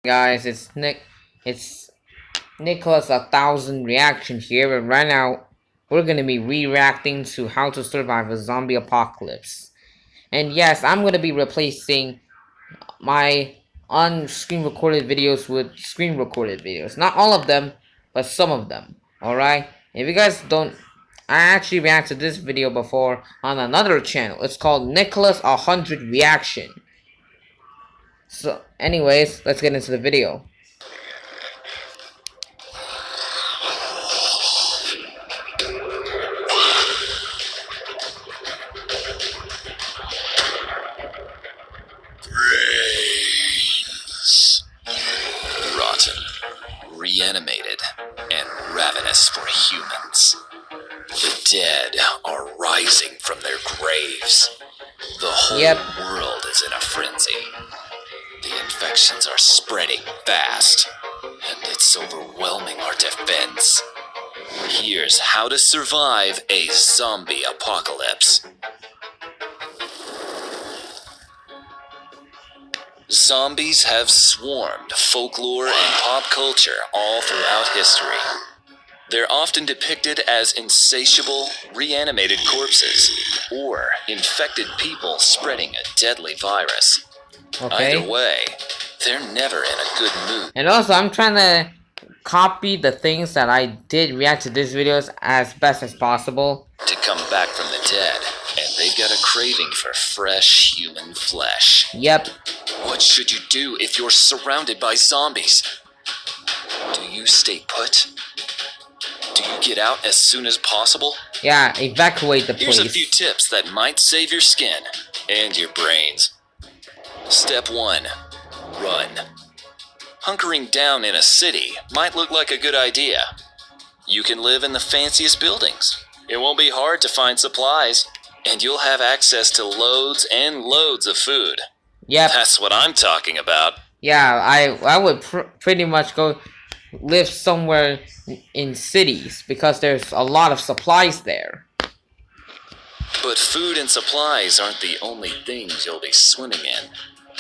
Guys, it's Nicholas 1000 reaction here, and right now we're gonna be reacting to How to Survive a Zombie Apocalypse. And yes, I'm gonna be replacing my on-screen recorded videos with screen recorded videos. Not all of them, but some of them. Alright? If you guys don't, I actually reacted to this video before on another channel. It's called Nicholas 100 Reaction. So, anyways, let's get into the video. Brains. Rotten, reanimated, and ravenous for humans. The dead are rising from their graves. The whole world is in a frenzy. The infections are spreading fast, and it's overwhelming our defense. Here's how to survive a zombie apocalypse. Zombies have swarmed folklore and pop culture all throughout history. They're often depicted as insatiable, reanimated corpses, or infected people spreading a deadly virus. Okay. Either way, they're never in a good mood. And also, I'm trying to copy the things that I did react to these videos as best as possible. To come back from the dead, and they've got a craving for fresh human flesh. Yep. What should you do if you're surrounded by zombies? Do you stay put? Do you get out as soon as possible? Yeah, evacuate the place. Here's a few tips that might save your skin and your brains. Step 1. Run. Hunkering down in a city might look like a good idea. You can live in the fanciest buildings. It won't be hard to find supplies, and you'll have access to loads and loads of food. Yep. That's what I'm talking about. Yeah, I would pretty much go live somewhere in cities because there's a lot of supplies there. But food and supplies aren't the only things you'll be swimming in.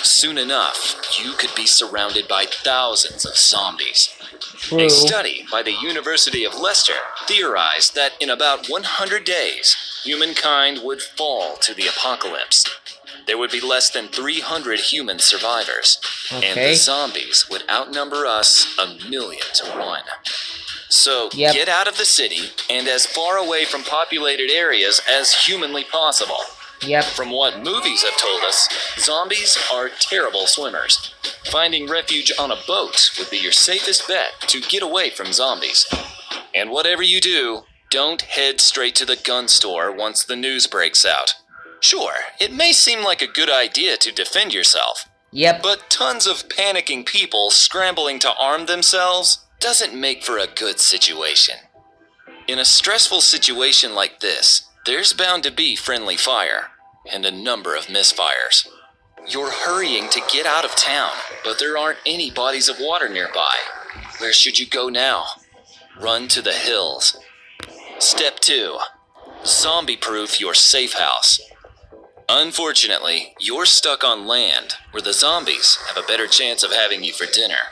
Soon enough, you could be surrounded by thousands of zombies. True. A study by the University of Leicester theorized that in about 100 days, humankind would fall to the apocalypse. There would be less than 300 human survivors, and the zombies would outnumber us 1,000,000 to 1. So, get out of the city and as far away from populated areas as humanly possible. Yep. From what movies have told us, zombies are terrible swimmers. Finding refuge on a boat would be your safest bet to get away from zombies. And whatever you do, don't head straight to the gun store once the news breaks out. Sure, it may seem like a good idea to defend yourself. Yep. But tons of panicking people scrambling to arm themselves doesn't make for a good situation. In a stressful situation like this, there's bound to be friendly fire, and a number of misfires. You're hurrying to get out of town, but there aren't any bodies of water nearby. Where should you go now? Run to the hills. Step 2. Zombie-proof your safe house. Unfortunately, you're stuck on land, where the zombies have a better chance of having you for dinner.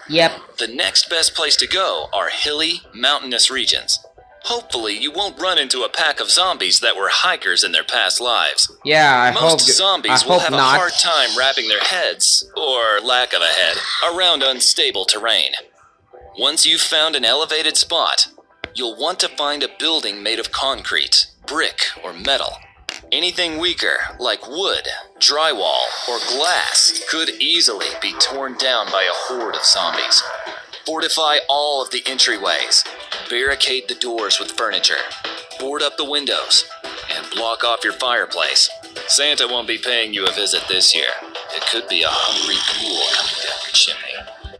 Yep. The next best place to go are hilly, mountainous regions. Hopefully, you won't run into a pack of zombies that were hikers in their past lives. Yeah, Most zombies will have a hard time wrapping their heads, or lack of a head, around unstable terrain. Once you've found an elevated spot, you'll want to find a building made of concrete, brick, or metal. Anything weaker, like wood, drywall, or glass, could easily be torn down by a horde of zombies. Fortify all of the entryways. Barricade the doors with furniture. Board up the windows. And block off your fireplace. Santa won't be paying you a visit this year. It could be a hungry ghoul coming down your chimney.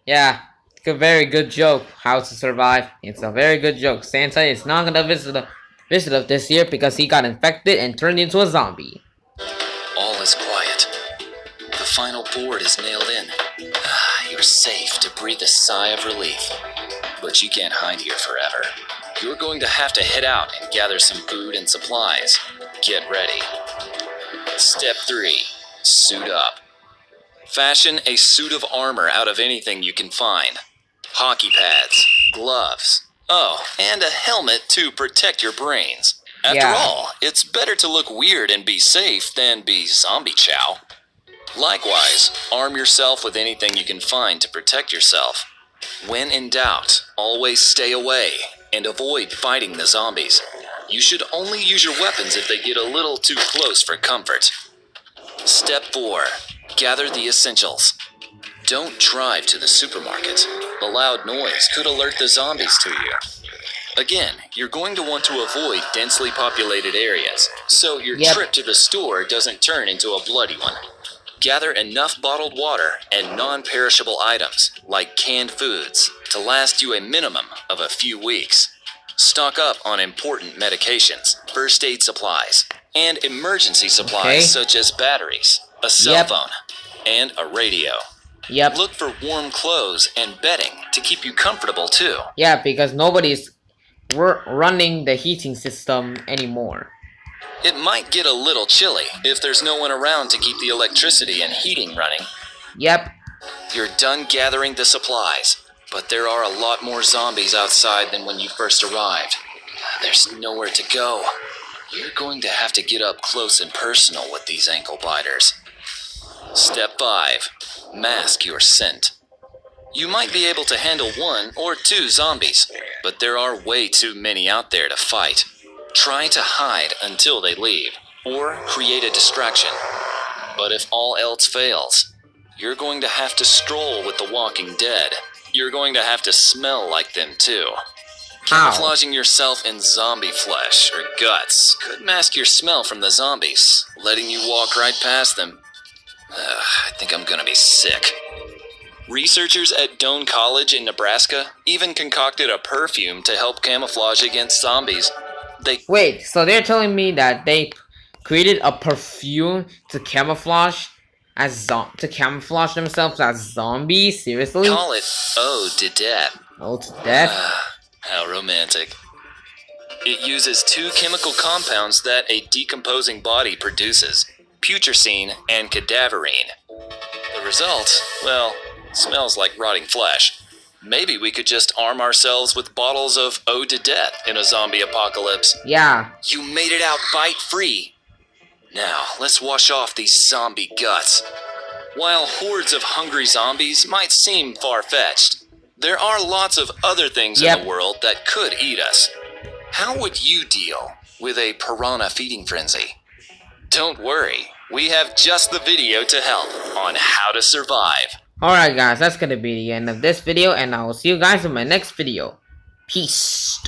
Yeah. It's a very good joke, How to Survive. It's a very good joke. Santa is not gonna visit us this year because he got infected and turned into a zombie. All is quiet. The final board is nailed in. You're safe to breathe a sigh of relief. But you can't hide here forever. You're going to have to head out and gather some food and supplies. Get ready. Step 3. Suit up. Fashion a suit of armor out of anything you can find. Hockey pads, gloves, oh, and a helmet to protect your brains. After all, it's better to look weird and be safe than be zombie chow. Likewise, arm yourself with anything you can find to protect yourself. When in doubt, always stay away and avoid fighting the zombies. You should only use your weapons if they get a little too close for comfort. Step 4. Gather the essentials. Don't drive to the supermarket. The loud noise could alert the zombies to you. Again, you're going to want to avoid densely populated areas, so your trip to the store doesn't turn into a bloody one. Gather enough bottled water and non-perishable items, like canned foods, to last you a minimum of a few weeks. Stock up on important medications, first aid supplies, and emergency supplies such as batteries, a cell phone, and a radio. Look for warm clothes and bedding to keep you comfortable too. Yeah, because nobody's running the heating system anymore. It might get a little chilly if there's no one around to keep the electricity and heating running. Yep. You're done gathering the supplies, but there are a lot more zombies outside than when you first arrived. There's nowhere to go. You're going to have to get up close and personal with these ankle biters. Step 5. Mask your scent. You might be able to handle 1 or 2 zombies, but there are way too many out there to fight. Try to hide until they leave, or create a distraction. But if all else fails, you're going to have to stroll with the Walking Dead. You're going to have to smell like them too. Camouflaging yourself in zombie flesh or guts could mask your smell from the zombies, letting you walk right past them. I think I'm gonna be sick. Researchers at Doane College in Nebraska even concocted a perfume to help camouflage against zombies. Wait, so they're telling me that they created a perfume to camouflage themselves as zombies? Seriously? Call it Ode to Death. Ode to Death? How romantic. It uses 2 chemical compounds that a decomposing body produces, putrescine and cadaverine. The result, well, smells like rotting flesh. Maybe we could just arm ourselves with bottles of Ode to Death in a zombie apocalypse. Yeah. You made it out bite-free. Now, let's wash off these zombie guts. While hordes of hungry zombies might seem far-fetched, there are lots of other things in the world that could eat us. How would you deal with a piranha feeding frenzy? Don't worry, we have just the video to help on how to survive. Alright guys, that's gonna be the end of this video, and I will see you guys in my next video. Peace.